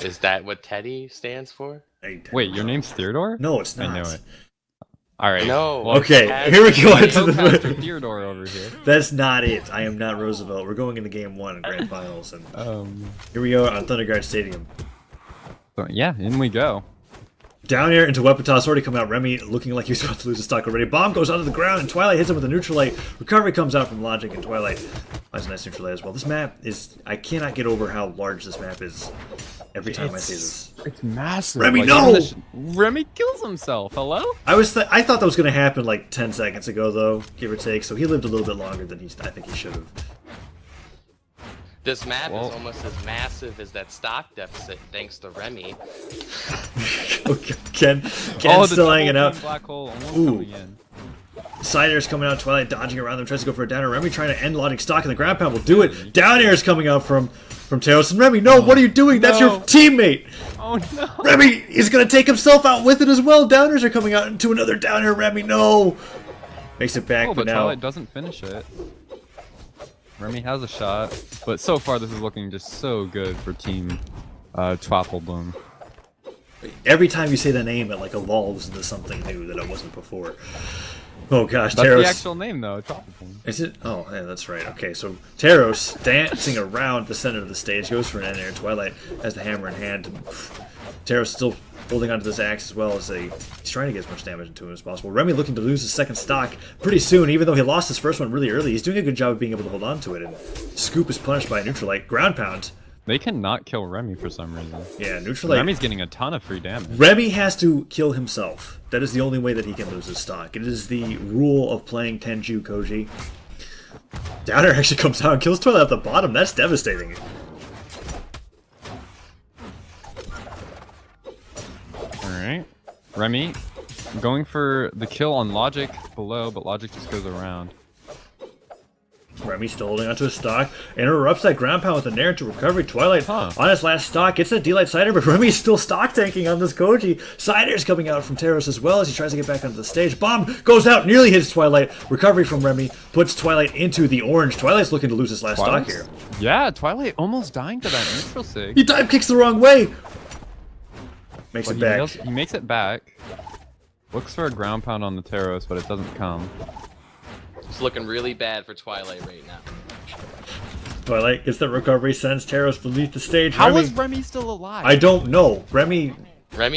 Is that what Teddy stands for? Wait, your name's Theodore? No, it's I not. knew it. Alright. No. Well, Okay, here we go into Co-caster the. Theodore over here. That's not it. I am not Roosevelt. We're going into game 1 in Grand Finals, and here we go on Thunderguard Stadium. So, yeah, in we go. Down here into weapon toss, already coming out. Remy looking like he's about to lose a stock already. Bomb goes onto the ground, and Twilight hits him with a neutral light. Recovery comes out from Logic, and Twilight finds a nice neutral light as well. This map is... I cannot get over how large this map is every time I say this. It's massive. Remy, like, no! Remy kills himself. Hello? I thought that was going to happen like 10 seconds ago, though, give or take. So he lived a little bit longer than I think he should have. This map is almost as massive as that stock deficit, thanks to Remy. Ken's still hanging out. Black hole almost Ooh. coming in. Sider's coming out, Twilight dodging around them, tries to go for a downer. Remy trying to end Logic stock, and the ground pound will do it. Down air is coming out from Teros, and Remy, no, what are you doing? That's your teammate! Oh no! Remy is going to take himself out with it as well. Downers are coming out into another downer. Remy, no! Makes it back, but now... Twilight doesn't finish it. Remy has a shot, but so far this is looking just so good for Team Twapplebloom. Every time you say the name, it like evolves into something new that it wasn't before. Oh gosh, That's Teros. the actual name though, Twapplebloom. Is it? Oh, yeah, that's right. Okay, so Teros dancing around the center of the stage goes for an end air. Twilight has the hammer in hand. Teros still holding onto this axe as well as he's trying to get as much damage into him as possible. Remy looking to lose his second stock pretty soon, even though he lost his first one really early. He's doing a good job of being able to hold on to it, and Scoop is punished by a neutral light. Ground pound. They cannot kill Remy for some reason. Yeah, neutral light. Remy's getting a ton of free damage. Remy has to kill himself. That is the only way that he can lose his stock. It is the rule of playing Tenju Koji. Downer actually comes out and kills Twilight at the bottom. That's devastating. Alright. Remy going for the kill on Logic below, but Logic just goes around. Remy still holding onto his stock. Interrupts that ground pound with a nair to recovery. Twilight on his last stock. Gets that D-Light Cider, but Remy's still stock tanking on this Koji. Cider's coming out from Teros as well as he tries to get back onto the stage. Bomb goes out, nearly hits Twilight. Recovery from Remy puts Twilight into the orange. Twilight's looking to lose his last stock here. Yeah, Twilight almost dying to that neutral sig. He dive kicks the wrong way. Makes it back. He makes it back. Looks for a ground pound on the Teros, but it doesn't come. It's looking really bad for Twilight right now. Twilight gets the recovery, sends Teros beneath the stage. How is Remy still alive? I don't know. Remy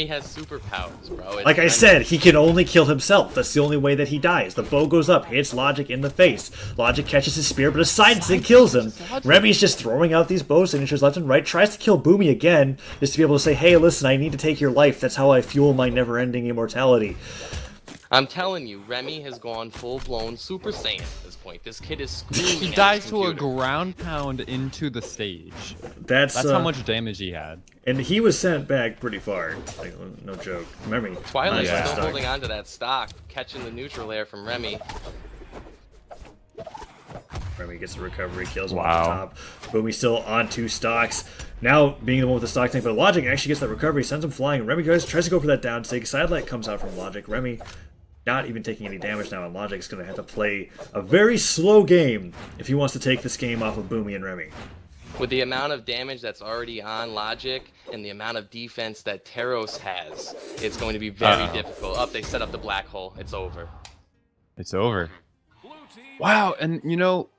has superpowers, bro. Like I said, he can only kill himself. That's the only way that he dies. The bow goes up, hits Logic in the face. Logic catches his spear, but a side stick kills him. Remy's just throwing out these bow signatures left and right. Tries to kill Boomy again, just to be able to say, hey, listen, I need to take your life. That's how I fuel my never-ending immortality. I'm telling you, Remy has gone full-blown Super Saiyan at this point. This kid is screaming. He dies to a ground pound into the stage. That's how much damage he had. And he was sent back pretty far. Like, no joke. Remember, Twilight's still holding on to that stock, catching the neutral air from Remy. Remy gets the recovery, kills him off the top. Boomy still on 2 stocks. Now being the one with the stock tank, but Logic actually gets that recovery, sends him flying. Remy tries to go for that down sig. Sidelight comes out from Logic. Remy not even taking any damage now, and Logic's going to have to play a very slow game if he wants to take this game off of Boomy and Remy. With the amount of damage that's already on Logic and the amount of defense that Teros has, it's going to be very difficult. They set up the black hole. It's over. It's over. Wow, and you know,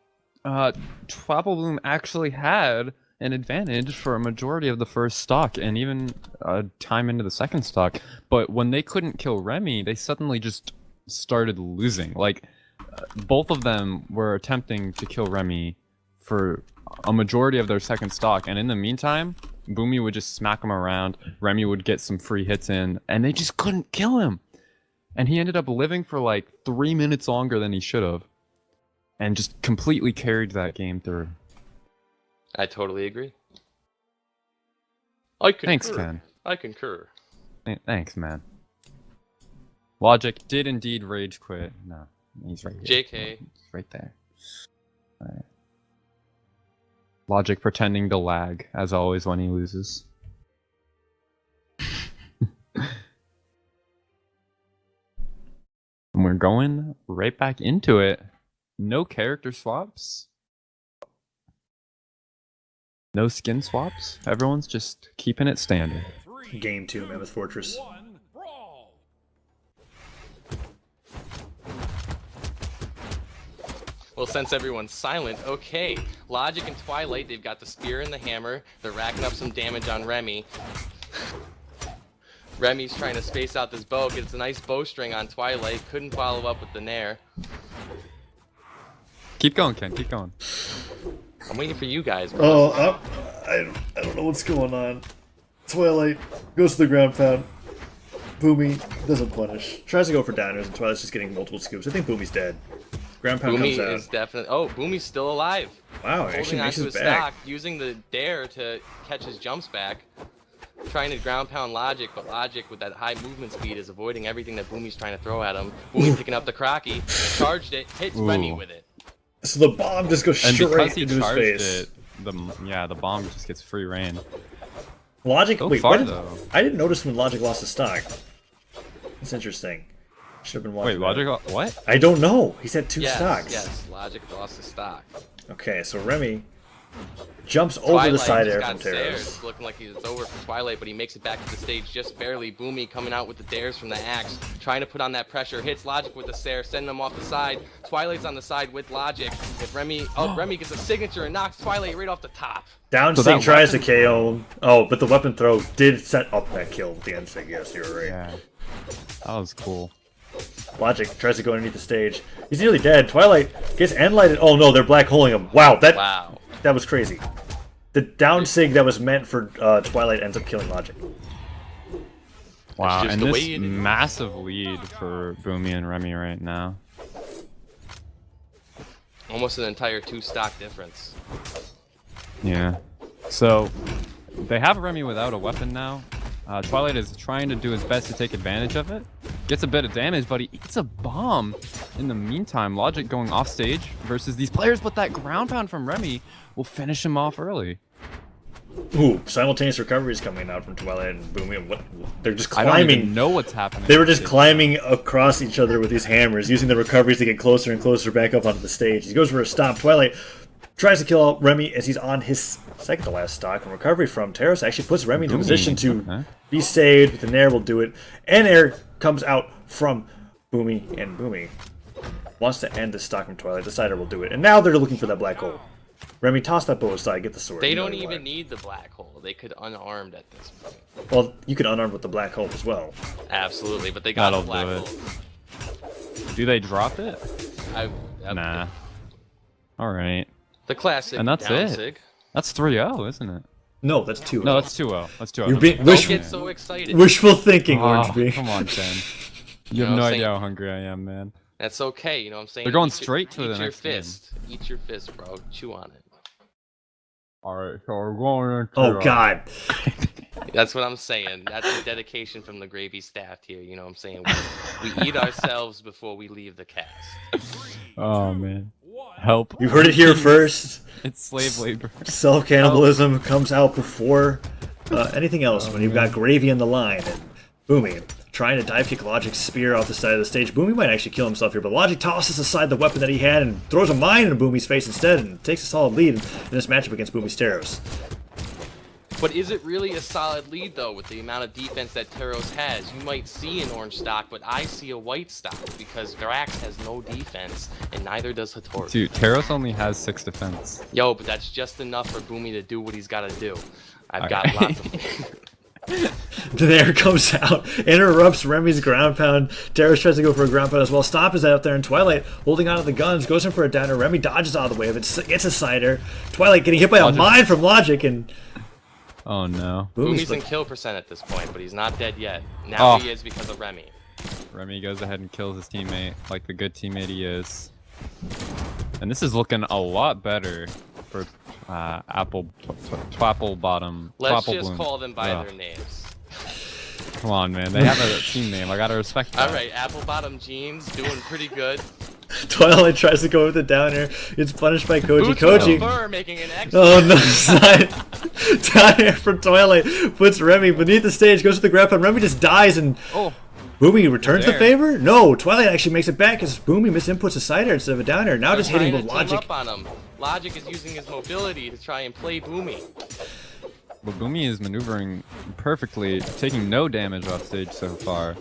Twapplebloom actually had an advantage for a majority of the first stock and even time into the second stock. But when they couldn't kill Remy, they suddenly just started losing. Like, both of them were attempting to kill Remy for a majority of their second stock, and in the meantime, Boomy would just smack him around, Remy would get some free hits in, and they just couldn't kill him. And he ended up living for like 3 minutes longer than he should have, and just completely carried that game through. I totally agree. I concur. Thanks, Ken. I concur. Thanks, man. Logic did indeed rage quit. No, he's right here. JK. He's right there. Alright. Logic pretending to lag, as always when he loses. And we're going right back into it. No character swaps. No skin swaps. Everyone's just keeping it standard. Game 2, Mammoth Fortress. Well, since everyone's silent, okay. Logic and Twilight, they've got the spear and the hammer. They're racking up some damage on Remy. Remy's trying to space out this bow, gets a nice bowstring on Twilight, couldn't follow up with the nair. Keep going, Ken. Keep going. I'm waiting for you guys, bro. Oh, I don't know what's going on. Twilight goes to the ground pound. Boomy doesn't punish. Tries to go for downers, and Twilight's just getting multiple scoops. I think Boomy's dead. Ground pound Boomy comes out. is definitely... Oh, Boomy's still alive. Wow, actually Holding makes onto his his back. stock, using the dare to catch his jumps back. Trying to ground pound Logic, but Logic with that high movement speed is avoiding everything that Boomy's trying to throw at him. Boomy picking up the crocky, charged it, hits Remy with it. So the bomb just goes And straight because he into his charged face. it, the bomb just gets free reign. Logic, So wait, far, what? though. I didn't notice when Logic lost his stock. That's interesting. Should have been watching. Wait, that. Logic? What? I don't know. He's had 2 Yes, stocks. yes, Logic lost his stock. Okay, so Remy jumps over Twilight the side just air got from Teros. stairs, looking like it's over for Twilight, but he makes it back to the stage just barely. Boomy coming out with the dares from the axe, trying to put on that pressure, hits Logic with the stare, sending him off the side. Twilight's on the side with Logic. If Remy, Remy gets a signature and knocks Twilight right off the top. Down So sig that tries to KO him. Oh, but the weapon throw did set up that kill with the end sig. Yes, you're right. Yeah. That was cool. Logic tries to go underneath the stage. He's nearly dead. Twilight gets end lighted. Oh no, they're black holing him. Wow, Wow. that was crazy. The down sig that was meant for Twilight ends up killing Logic. Wow, just and the way this it is. massive lead for Boomy and Remy right now. Almost an entire 2 stock difference. Yeah. So, they have Remy without a weapon now. Twilight is trying to do his best to take advantage of it. Gets a bit of damage, but he eats a bomb. In the meantime, Logic going off stage versus these players, but that ground pound from Remy will finish him off early. Ooh, simultaneous recoveries coming out from Twilight and Boomy. And what? They're just I don't even climbing. know what's happening. They were just climbing across each other with these hammers, using the recoveries to get closer and closer back up onto the stage. He goes for a stomp. Twilight tries to kill Remy as he's on his second to last stock, and recovery from Teros actually puts Remy into a position to be saved, but the Nair will do it. And Air comes out from Boomy, and Boomy wants to end the stock from Twilight. The Decider will do it. And now they're looking for that black hole. Remy, toss that bow aside, get the sword. They You know don't you even want it. need the black hole. They could unarmed at this point. Well, you could unarm with the black hole as well. Absolutely, but they got That'll the black do it. hole. Do they drop it? I- Nah. Alright. The classic And that's down it. sig. That's 3-0, isn't it? No, that's 2. No, that's 2-0. That's 2-0. You're being Don't wishful, get so excited. wishful thinking, Oh, Orange Bee. come on, Ken. You know have no what I'm idea saying? how hungry I am, man. That's okay, you know what I'm saying? They're going Eat your- straight to the eat your next game. fist. Eat your fist, bro. Chew on it. Alright, so we're going into... Oh, God. That's what I'm saying. That's a dedication from the Gravy staff here. You know what I'm saying? We eat ourselves before we leave the cast. Oh, man. Help. You heard it here first. It's slave labor. Self-cannibalism comes out before anything else when you've got Gravy in the line. And Boomy trying to dive kick Logic's spear off the side of the stage. Boomy might actually kill himself here, but Logic tosses aside the weapon that he had and throws a mine in Boomy's face instead and takes a solid lead in this matchup against Boomy's Teros. But is it really a solid lead, though, with the amount of defense that Teros has? You might see an orange stock, but I see a white stock because Drax has no defense, and neither does Hattori. Dude, Teros only has 6 defense. Yo, but that's just enough for Boomy to do what he's got to do. I've Okay. got lots of... The Nair comes out, interrupts Remy's ground pound. Teros tries to go for a ground pound as well. Stomp is out there, and Twilight holding onto the guns, goes in for a downer. Remy dodges out of the way of it, gets a cider. Twilight getting hit by a Logic. mine from Logic, and Oh, no. Boomy's in like, kill percent at this point, but he's not dead yet. Now Oh. he is because of Remy. Remy goes ahead and kills his teammate like the good teammate he is. And this is looking a lot better for Twapple Bottom. Let's Twapplebloom. just call them by Ugh. their names. Come on, man. They have a team name. I gotta respect that. All right, Apple Bottom Jeans doing pretty good. Twilight tries to go with the downer. It's punished by Koji. Boots Koji. of Fur making an extra. Oh no, it's not. Downer from Twilight puts Remy beneath the stage, goes to the ground pound. Remy just dies, and Oh, Boomy returns the there. favor? No, Twilight actually makes it back as Boomy misinputs a cider instead of a downer. Now They're just hitting trying with to team Logic. up on him. Logic is using his mobility to try and play Boomy. But Boomy is maneuvering perfectly, taking no damage off stage so far.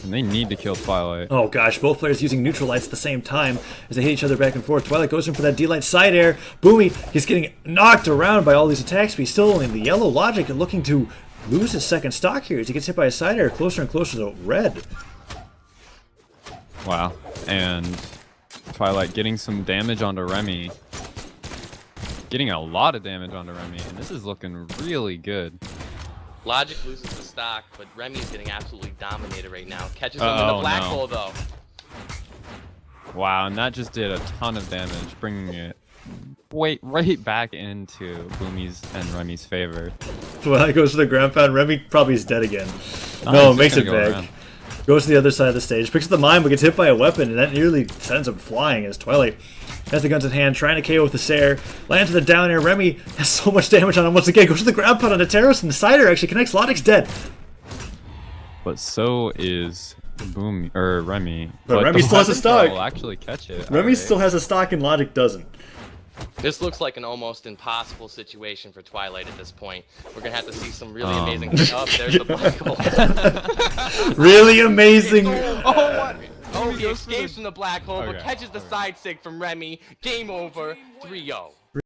And they need to kill Twilight. Oh gosh, both players using neutral lights at the same time as they hit each other back and forth. Twilight goes in for that D-Light side air. Boomy, he's getting knocked around by all these attacks, but he's still in the yellow. Logic and looking to lose his second stock here as he gets hit by a side air closer and closer to red. Wow. And Twilight getting some damage onto Remy. Getting a lot of damage onto Remy, and this is looking really good. Logic loses the stock, but Remy's getting absolutely dominated right now. Catches him in the black hole, though. Wow, and that just did a ton of damage, bringing it right back into Boomy's and Remy's favor. Twilight goes for the ground pound. Remy probably is dead again. Oh, No, he's makes just it gonna go back. around. Goes to the other side of the stage, picks up the mine, but gets hit by a weapon, and that nearly sends him flying as Twilight has the guns in hand, trying to KO with the Sair. Lands with the down air. Remy has so much damage on him once again. Goes to the ground pound on the Taros, and the Cider actually connects. Logic's dead. But so is Remy. But Remy the still has a weapon stock. will actually catch it. Remy Alright. still has a stock, and Logic doesn't. This looks like an almost impossible situation for Twilight at this point. We're gonna have to see some really amazing. Oh, there's the black hole. Really amazing. Oh, what? Oh, he goes for escapes from the black hole, but Okay, catches the side sig from Remy. Game over. 3-0.